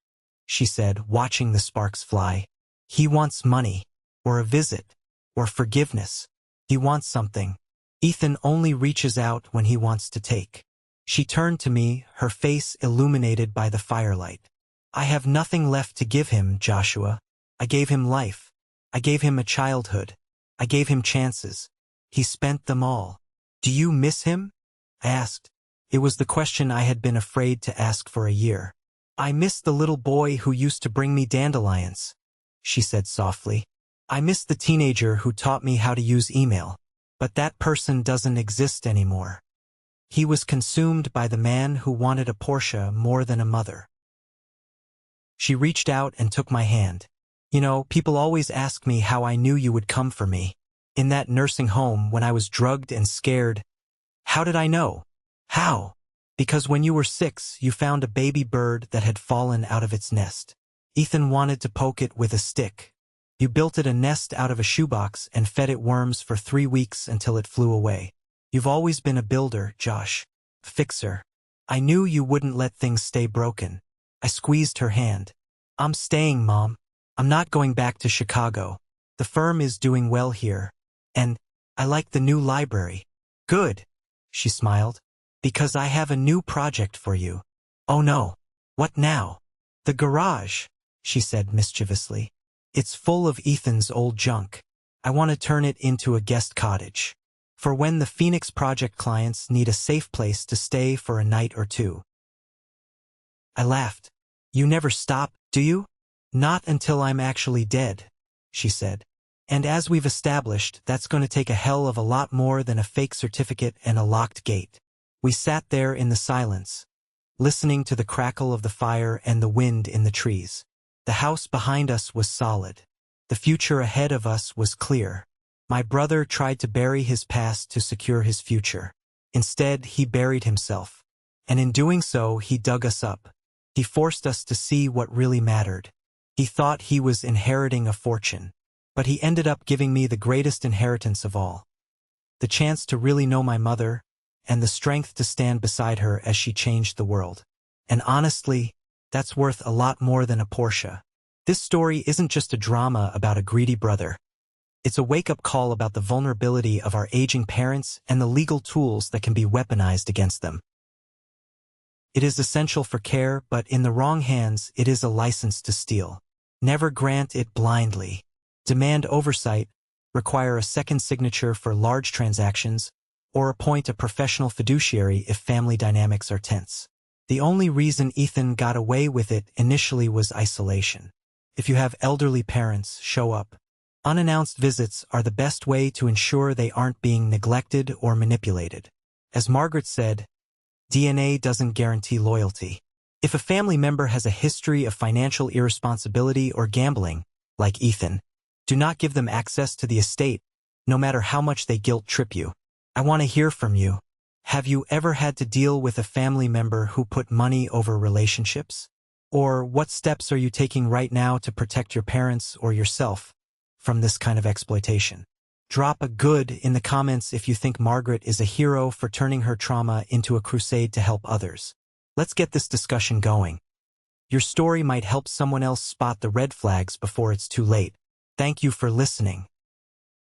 she said, watching the sparks fly. "He wants money, or a visit, or forgiveness. He wants something. Ethan only reaches out when he wants to take." She turned to me, her face illuminated by the firelight. "I have nothing left to give him, Joshua. I gave him life. I gave him a childhood. I gave him chances. He spent them all. Do you miss him?" I asked. It was the question I had been afraid to ask for a year. "I miss the little boy who used to bring me dandelions," she said softly. "I miss the teenager who taught me how to use email. But that person doesn't exist anymore. He was consumed by the man who wanted a Porsche more than a mother." She reached out and took my hand. "You know, people always ask me how I knew you would come for me. In that nursing home when I was drugged and scared. How did I know?" "How?" "Because when you were 6, you found a baby bird that had fallen out of its nest. Ethan wanted to poke it with a stick. You built it a nest out of a shoebox and fed it worms for 3 weeks until it flew away. You've always been a builder, Josh. Fixer. I knew you wouldn't let things stay broken." I squeezed her hand. "I'm staying, Mom. I'm not going back to Chicago. The firm is doing well here. And I like the new library." "Good," she smiled. "Because I have a new project for you." "Oh no. What now?" "The garage," she said mischievously. "It's full of Ethan's old junk. I want to turn it into a guest cottage. For when the Phoenix Project clients need a safe place to stay for a night or two." I laughed. "You never stop, do you?" "Not until I'm actually dead," she said. "And as we've established, that's going to take a hell of a lot more than a fake certificate and a locked gate." We sat there in the silence, listening to the crackle of the fire and the wind in the trees. The house behind us was solid. The future ahead of us was clear. My brother tried to bury his past to secure his future. Instead, he buried himself. And in doing so, he dug us up. He forced us to see what really mattered. He thought he was inheriting a fortune, but he ended up giving me the greatest inheritance of all. The chance to really know my mother, and the strength to stand beside her as she changed the world. And honestly, that's worth a lot more than a Porsche. This story isn't just a drama about a greedy brother. It's a wake-up call about the vulnerability of our aging parents and the legal tools that can be weaponized against them. It is essential for care, but in the wrong hands, it is a license to steal. Never grant it blindly. Demand oversight, require a second signature for large transactions, or appoint a professional fiduciary if family dynamics are tense. The only reason Ethan got away with it initially was isolation. If you have elderly parents, show up. Unannounced visits are the best way to ensure they aren't being neglected or manipulated. As Margaret said, DNA doesn't guarantee loyalty. If a family member has a history of financial irresponsibility or gambling, like Ethan, do not give them access to the estate, no matter how much they guilt-trip you. I want to hear from you. Have you ever had to deal with a family member who put money over relationships? Or what steps are you taking right now to protect your parents or yourself from this kind of exploitation? Drop a good in the comments if you think Margaret is a hero for turning her trauma into a crusade to help others. Let's get this discussion going. Your story might help someone else spot the red flags before it's too late. Thank you for listening.